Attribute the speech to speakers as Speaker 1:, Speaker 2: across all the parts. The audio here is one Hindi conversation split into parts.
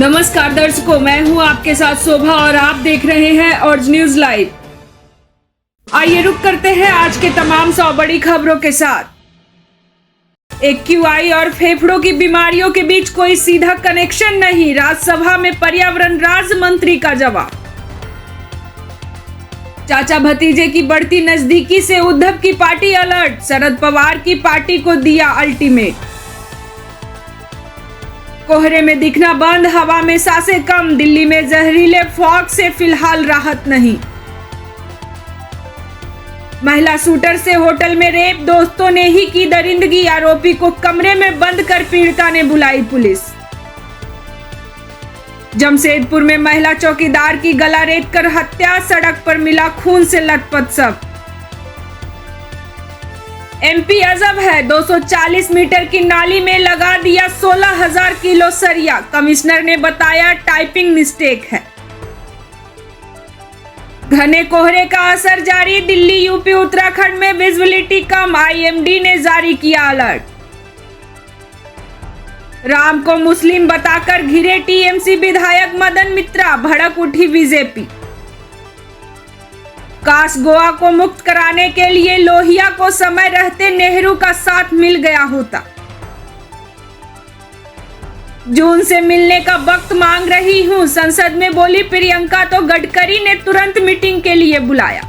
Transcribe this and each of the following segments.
Speaker 1: नमस्कार दर्शकों, मैं हूं आपके साथ शोभा और आप देख रहे हैं ऑर्ज न्यूज लाइव। आइए रुक करते हैं आज के तमाम 100 बड़ी खबरों के साथ। एक्यूआई और फेफड़ों की बीमारियों के बीच कोई सीधा कनेक्शन नहीं, राज्यसभा में पर्यावरण राज्य मंत्री का जवाब। चाचा भतीजे की बढ़ती नजदीकी से उद्धव की पार्टी अलर्ट, शरद पवार की पार्टी को दिया अल्टीमेट। कोहरे में दिखना बंद, हवा में सांसें कम, दिल्ली में जहरीले फॉग से फिलहाल राहत नहीं। महिला शूटर से होटल में रेप, दोस्तों ने ही की दरिंदगी, आरोपी को कमरे में बंद कर पीड़िता ने बुलाई पुलिस। जमशेदपुर में महिला चौकीदार की गला रेत कर हत्या, सड़क पर मिला खून से लथपथ शव। एमपी अजब है, 240 मीटर की नाली में लगा दिया 16,000 किलो सरिया, कमिश्नर ने बताया टाइपिंग मिस्टेक है। घने कोहरे का असर जारी, दिल्ली यूपी उत्तराखंड में विजिबिलिटी कम, आईएमडी ने जारी किया अलर्ट। राम को मुस्लिम बताकर घिरे टीएमसी विधायक मदन मित्रा, भड़क उठी बीजेपी। काश गोवा को मुक्त कराने के लिए लोहिया को समय रहते नेहरू का साथ मिल गया होता। जून से मिलने का वक्त मांग रही हूं, संसद में बोली प्रियंका, तो गडकरी ने तुरंत मीटिंग के लिए बुलाया।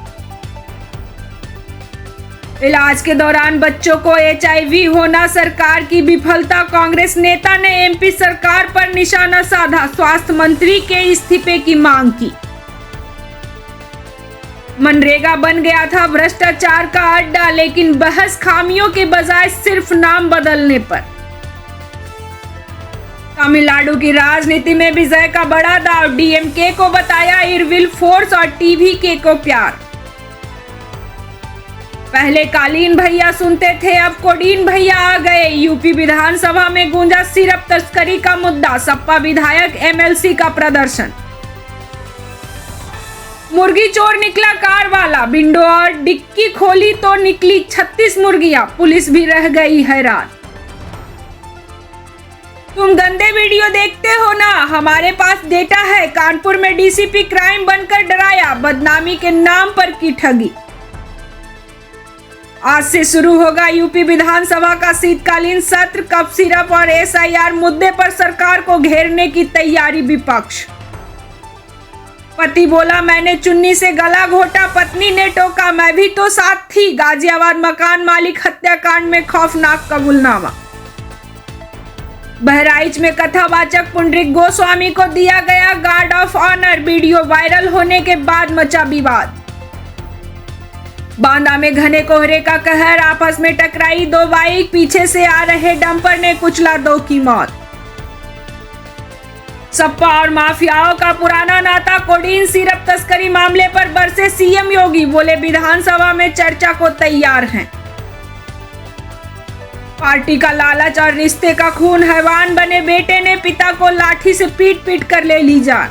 Speaker 1: इलाज के दौरान बच्चों को एचआईवी होना सरकार की विफलता, कांग्रेस नेता ने एमपी सरकार पर निशाना साधा, स्वास्थ्य मंत्री के इस्तीफे की मांग की। मनरेगा बन गया था भ्रष्टाचार का अड्डा, लेकिन बहस खामियों के बजाय सिर्फ नाम बदलने पर। तमिलनाडु की राजनीति में विजय का बड़ा दाव, डीएमके को बताया इरविल फोर्स और टीवीके को प्यार। पहले कालीन भैया सुनते थे, अब कोडीन भैया आ गए, यूपी विधानसभा में गूंजा सिर्फ तस्करी का मुद्दा, सपा विधायक एमएलसी का प्रदर्शन। मुर्गी चोर निकला कार वाला, विंडो और डिक्की खोली तो निकली 36 मुर्गियां, पुलिस भी रह गई हैरान। तुम गंदे वीडियो देखते हो ना, हमारे पास डेटा है, कानपुर में डीसीपी क्राइम बनकर डराया, बदनामी के नाम पर की ठगी। आज से शुरू होगा यूपी विधानसभा का शीतकालीन सत्र, कप सिरप और एसआईआर मुद्दे पर सरकार को घेरने की तैयारी विपक्ष। पति बोला मैंने चुन्नी से गला घोटा, पत्नी ने टोका मैं भी तो साथ थी, गाजियाबाद मकान मालिक हत्याकांड में खौफनाक कबूलनामा। बहराइच में कथावाचक पुंडरीक गोस्वामी को दिया गया guard of honour, video viral होने के बाद मचा विवाद। बांदा में घने कोहरे का कहर, आपस में टकराई 2 बाइक, पीछे से आ रहे डंपर ने कुचला 2 की मौत। सपा और माफियाओं का पुराना नाता, कोडीन सिरप तस्करी मामले पर बरसे सीएम योगी, बोले विधानसभा में चर्चा को तैयार हैं। पार्टी का लालच और रिश्ते का खून, हैवान बने बेटे ने पिता को लाठी से पीट पीट कर ले ली जान।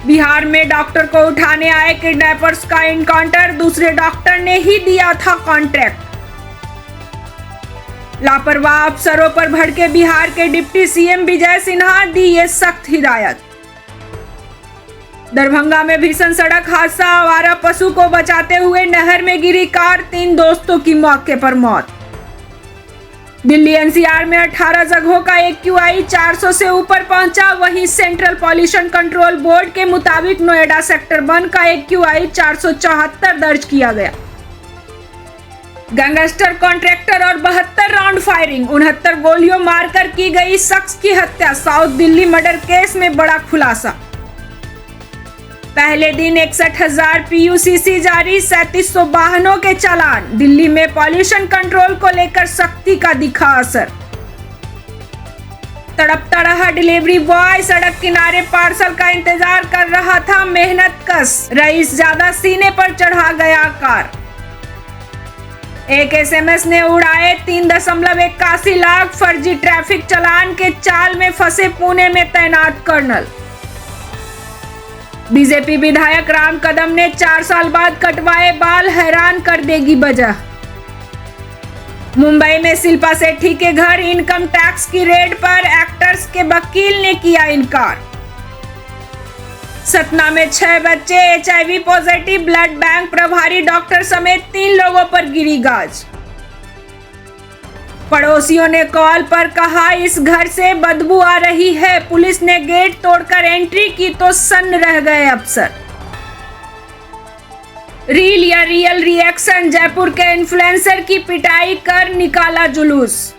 Speaker 1: बिहार में डॉक्टर को उठाने आए किडनैपर्स का एनकाउंटर, दूसरे डॉक्टर ने ही दिया था कॉन्ट्रैक्ट। लापरवाह अफसरों पर भड़के बिहार के डिप्टी सीएम विजय सिन्हा, दी ये सख्त हिदायत। दरभंगा में भीषण सड़क हादसा, आवारा पशु को बचाते हुए नहर में गिरी कार, 3 दोस्तों की मौके पर मौत। दिल्ली एनसीआर में 18 जगहों का एक्यूआई 400 से ऊपर पहुंचा, वहीं सेंट्रल पॉल्यूशन कंट्रोल बोर्ड के मुताबिक नोएडा सेक्टर 1 का एक्यूआई 474 दर्ज किया गया। गैंगस्टर कॉन्ट्रैक्टर और 72 राउंड फायरिंग, 69 गोलियों मारकर की गई शख्स की हत्या, साउथ दिल्ली मर्डर केस में बड़ा खुलासा। पहले दिन 61,000 पीयूसीसी जारी, 3700 वाहनों के चालान, दिल्ली में पॉल्यूशन कंट्रोल को लेकर सख्ती का दिखा असर। तड़पता रहा डिलीवरी बॉय, सड़क किनारे पार्सल का इंतजार कर रहा था मेहनत कश, रईस ज्यादा सीने पर चढ़ा गया कार। एक एसएमएस ने उड़ाए 3.81 लाख, फर्जी ट्रैफिक चालान के चाल में फंसे पुणे में तैनात कर्नल। बीजेपी विधायक राम कदम ने 4 साल बाद कटवाए बाल, हैरान कर देगी वजह। मुंबई में शिल्पा शेट्टी के घर इनकम टैक्स की रेड पर एक्टर्स के वकील ने किया इनकार। सतना में 6 बच्चे HIV पॉजिटिव, ब्लड बैंक प्रभारी डॉक्टर समेत 3 लोगों पर गिरी गाज। पड़ोसियों ने कॉल पर कहा इस घर से बदबू आ रही है, पुलिस ने गेट तोड़कर एंट्री की तो सन्न रह गए अफसर। रील या रियल रिएक्शन, जयपुर के इन्फ्लुएंसर की पिटाई कर निकाला जुलूस।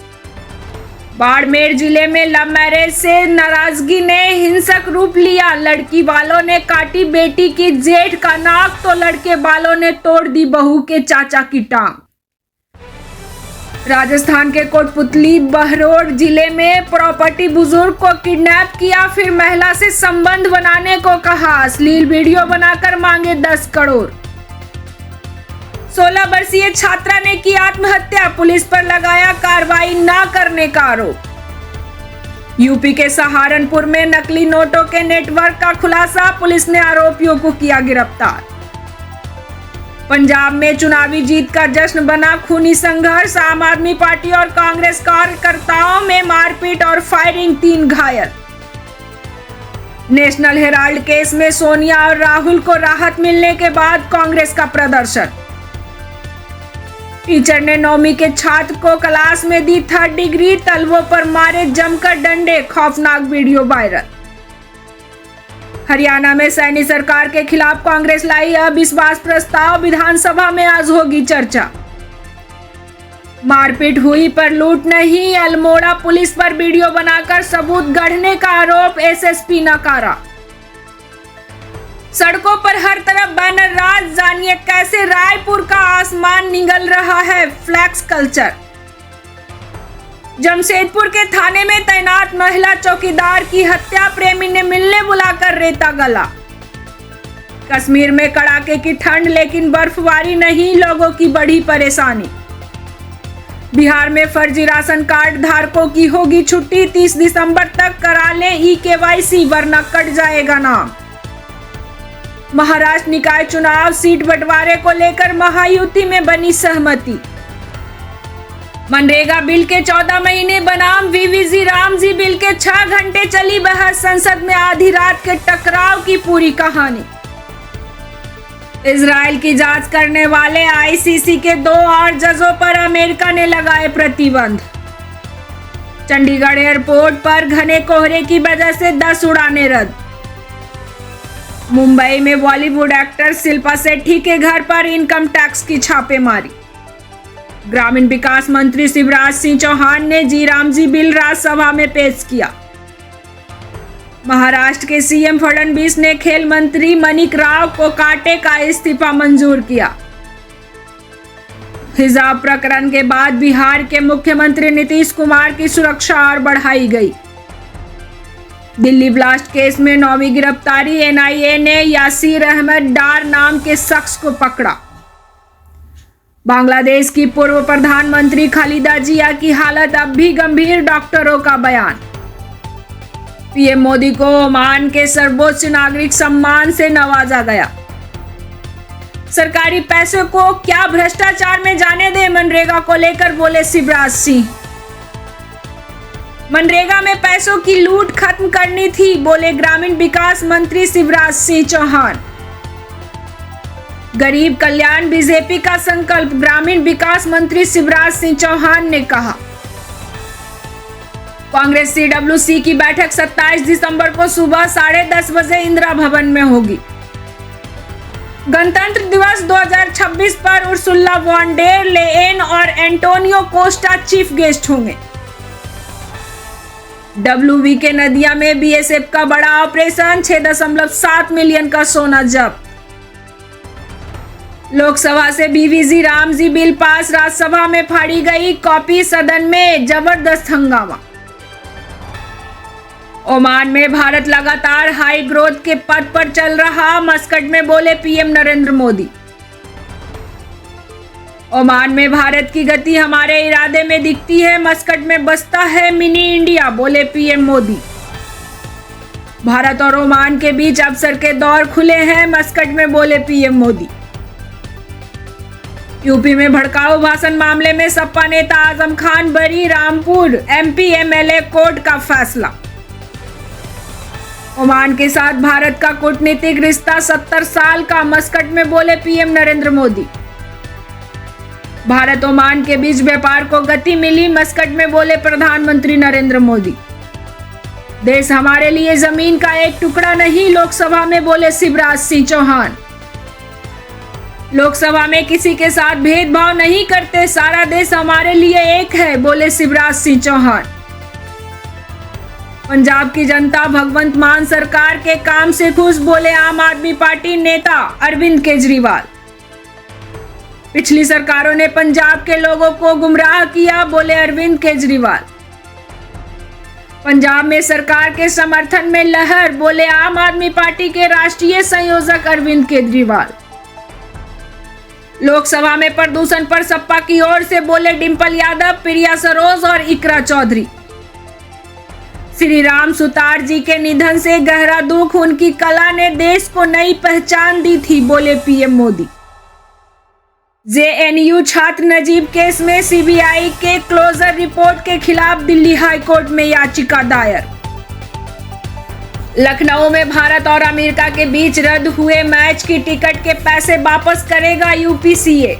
Speaker 1: बाड़मेर जिले में लव मैरिज से नाराजगी ने हिंसक रूप लिया, लड़की वालों ने काटी बेटी की जेठ का नाक तो लड़के वालों ने तोड़ दी बहू के चाचा की टांग। राजस्थान के कोटपुतली बहरोड जिले में प्रॉपर्टी बुजुर्ग को किडनैप किया, फिर महिला से संबंध बनाने को कहा, अश्लील वीडियो बनाकर मांगे 10 करोड़। 16 वर्षीय छात्रा ने की आत्महत्या, पुलिस पर लगाया कार्रवाई न करने का आरोप। यूपी के सहारनपुर में नकली नोटों के नेटवर्क का खुलासा, पुलिस ने आरोपियों को किया गिरफ्तार। पंजाब में चुनावी जीत का जश्न बना खूनी संघर्ष, आम आदमी पार्टी और कांग्रेस कार्यकर्ताओं में मारपीट और फायरिंग, 3 घायल। नेशनल हेराल्ड केस में सोनिया और राहुल को राहत मिलने के बाद कांग्रेस का प्रदर्शन। टीचर ने 9वीं के छात्र को क्लास में दी 3rd डिग्री, तलवों पर मारे जमकर डंडे, खौफनाक वीडियो वायरल। हरियाणा में सैनी सरकार के खिलाफ कांग्रेस लाई अविश्वास प्रस्ताव, विधानसभा में आज होगी चर्चा। मारपीट हुई पर लूट नहीं, अल्मोड़ा पुलिस पर वीडियो बनाकर सबूत गढ़ने का आरोप, एसएसपी नकारा। सड़कों पर हर तरफ बैनर राज, जानिए कैसे रायपुर का आसमान निगल रहा है फ्लैक्स कल्चर। जमशेदपुर के थाने में तैनात महिला चौकीदार की हत्या, प्रेमी ने मिलने बुलाकर रेता गला। कश्मीर में कड़ाके की ठंड लेकिन बर्फबारी नहीं, लोगों की बढ़ी परेशानी। बिहार में फर्जी राशन कार्ड धारकों की होगी छुट्टी, 30 दिसंबर तक करा लें ई-केवाईसी वरना कट जाएगा नाम। महाराष्ट्र निकाय चुनाव सीट बंटवारे को लेकर महायुति में बनी सहमति। मनरेगा बिल के 14 महीने बनाम वीवीजी रामजी बिल के 6 घंटे चली बहस, संसद में आधी रात के टकराव की पूरी कहानी। इजराइल की जांच करने वाले आईसीसी के 2 और जजों पर अमेरिका ने लगाए प्रतिबंध। चंडीगढ़ एयरपोर्ट पर घने कोहरे की वजह से 10 उड़ानें रद्द। मुंबई में बॉलीवुड एक्टर शिल्पा शेट्टी के घर पर इनकम टैक्स की छापेमारी। ग्रामीण विकास मंत्री शिवराज सिंह चौहान ने जी रामजी बिल राज्यसभा में पेश किया। महाराष्ट्र के सीएम फडणवीस ने खेल मंत्री मणिक राव को कांटे का इस्तीफा मंजूर किया। हिजाब प्रकरण के बाद बिहार के मुख्यमंत्री नीतीश कुमार की सुरक्षा और बढ़ाई गई। दिल्ली ब्लास्ट केस में 9वीं गिरफ्तारी, एनआईए ने यासीर अहमद डार नाम के शख्स को पकड़ा। बांग्लादेश की पूर्व प्रधानमंत्री खालिदा जिया की हालत अब भी गंभीर, डॉक्टरों का बयान। पीएम मोदी को ओमान के सर्वोच्च नागरिक सम्मान से नवाजा गया। सरकारी पैसों को क्या भ्रष्टाचार में जाने दे, मनरेगा को लेकर बोले शिवराज सिंह। मनरेगा में पैसों की लूट खत्म करनी थी, बोले ग्रामीण विकास मंत्री शिवराज सिंह चौहान। गरीब कल्याण बीजेपी का संकल्प, ग्रामीण विकास मंत्री शिवराज सिंह चौहान ने कहा। कांग्रेस सीडब्ल्यूसी की बैठक 27 दिसंबर को सुबह 10:30 बजे इंदिरा भवन में होगी। गणतंत्र दिवस 2026 पर उर्सुला वॉन डेर लेयेन और एंटोनियो कोस्टा चीफ गेस्ट होंगे। डब्ल्यूबी के नदिया में बीएसएफ का बड़ा ऑपरेशन, 6.7 मिलियन का सोना जब्त। लोकसभा से BVG Ramji bill pass, Rajya Sabha में फाड़ी गई कॉपी, सदन में जबरदस्त हंगामा। ओमान में भारत लगातार हाई ग्रोथ के पथ पर चल रहा, मस्कट में बोले पीएम नरेंद्र मोदी। ओमान में भारत की गति हमारे इरादे में दिखती है, मस्कट में बसता है मिनी इंडिया, बोले पीएम मोदी। भारत और ओमान के बीच अवसर के दौर खुले हैं, मस्कट में बोले पीएम मोदी। यूपी में भड़काऊ भाषण मामले में सपा नेता आजम खान बरी, रामपुर एमपी एमएलए कोर्ट का फैसला। ओमान के साथ भारत का कूटनीतिक रिश्ता 70 साल का, मस्कट में बोले पीएम नरेंद्र मोदी। भारत ओमान के बीच व्यापार को गति मिली, मस्कट में बोले प्रधानमंत्री नरेंद्र मोदी। देश हमारे लिए जमीन का एक टुकड़ा नहीं, लोकसभा में बोले शिवराज सिंह चौहान। लोकसभा में किसी के साथ भेदभाव नहीं करते, सारा देश हमारे लिए एक है, बोले शिवराज सिंह चौहान। पंजाब की जनता भगवंत मान सरकार के काम से खुश, बोले आम आदमी पार्टी नेता अरविंद केजरीवाल। पिछली सरकारों ने पंजाब के लोगों को गुमराह किया, बोले अरविंद केजरीवाल। पंजाब में सरकार के समर्थन में लहर, बोले आम आदमी पार्टी के राष्ट्रीय संयोजक अरविंद केजरीवाल। लोकसभा में प्रदूषण पर सपा की ओर से बोले डिंपल यादव, प्रिया सरोज और इकरा चौधरी। श्री राम सुतार जी के निधन से गहरा दुख, उनकी कला ने देश को नई पहचान दी थी, बोले पीएम मोदी। जेएनयू छात्र नजीब केस में सीबीआई के क्लोजर रिपोर्ट के खिलाफ दिल्ली हाई कोर्ट में याचिका दायर। लखनऊ में भारत और अमेरिका के बीच रद्द हुए मैच की टिकट के पैसे वापस करेगा यूपीसीए।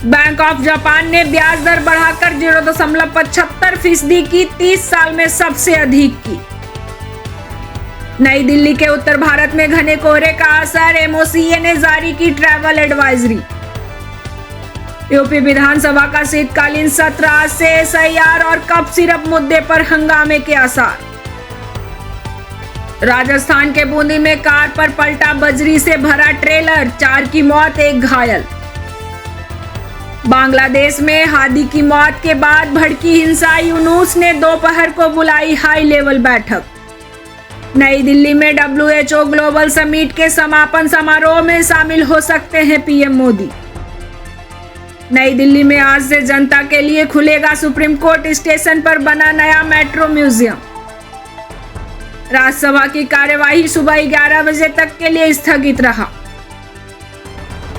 Speaker 1: बैंक ऑफ जापान ने ब्याज दर बढ़ाकर 0.75% की, 30 साल में सबसे अधिक की। नई दिल्ली के उत्तर भारत में घने कोहरे का असर, एमओसीए ने जारी की ट्रैवल एडवाइजरी। यूपी विधानसभा का शीतकालीन सत्र आज से, एसआईआर और कप सिरप मुद्दे पर हंगामे के आसार। राजस्थान के बूंदी में कार पर पलटा बजरी से भरा ट्रेलर, 4 की मौत, 1 घायल। बांग्लादेश में हादी की मौत के बाद भड़की हिंसा, यूनुस ने दोपहर को बुलाई हाई लेवल बैठक। नई दिल्ली में WHO ग्लोबल समिट के समापन समारोह में शामिल हो सकते हैं पीएम मोदी। नई दिल्ली में आज से जनता के लिए खुलेगा सुप्रीम कोर्ट स्टेशन पर बना नया मेट्रो म्यूजियम। राज्यसभा की कार्यवाही सुबह 11 बजे तक के लिए स्थगित रहा।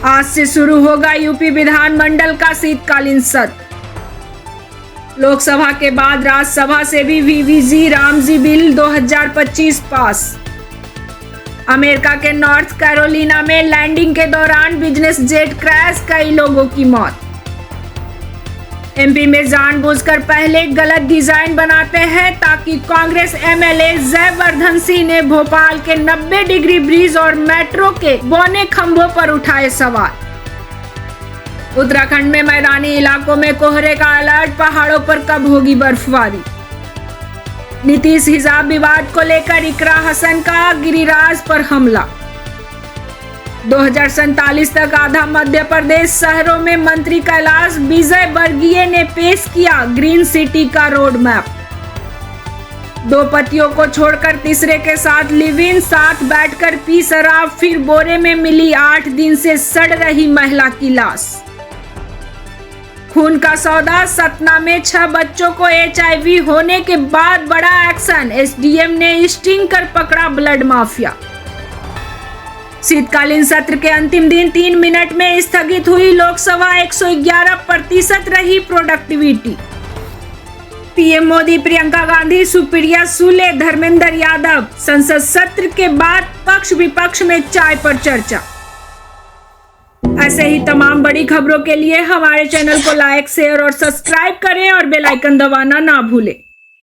Speaker 1: आज से शुरू होगा यूपी विधानमंडल का शीतकालीन सत्र। लोकसभा के बाद राज्यसभा से भी वीवीजी रामजी बिल 2025 पास। अमेरिका के नॉर्थ कैरोलिना में लैंडिंग के दौरान बिजनेस जेट क्रैश, कई लोगों की मौत। एमपी में जानबूझकर पहले गलत डिजाइन बनाते हैं ताकि कांग्रेस एमएलए जयवर्धन सिंह ने भोपाल के 90 डिग्री ब्रिज और मेट्रो के बौने खंभों पर उठाए सवाल। उत्तराखंड में मैदानी इलाकों में कोहरे का अलर्ट, पहाड़ों पर कब होगी बर्फबारी। नीतीश हिजाब विवाद को लेकर इकरा हसन का गिरिराज पर हमला। 2047 तक आधा मध्य प्रदेश शहरों में मंत्री कैलाश विजयवर्गीय ने पेश किया ग्रीन सिटी का रोड मैप। 2 पतियों को छोड़कर तीसरे के साथ लिव इन, साथ बैठकर पी शराब, फिर बोरे में मिली 8 दिन से सड़ रही महिला की लाश। खून का सौदा, सतना में 6 बच्चों को HIV होने के बाद बड़ा एक्शन, एसडीएम ने स्टिंग कर पकड़ा ब्लड माफिया। शीतकालीन सत्र के अंतिम दिन 3 मिनट में स्थगित हुई लोकसभा, 111% रही प्रोडक्टिविटी। पीएम मोदी, प्रियंका गांधी, सुप्रिया सुले, धर्मेंद्र यादव, संसद सत्र के बाद पक्ष विपक्ष में चाय पर चर्चा। ऐसे ही तमाम बड़ी खबरों के लिए हमारे चैनल को लाइक, शेयर और सब्सक्राइब करें और बेल आइकन दबाना ना भूलें।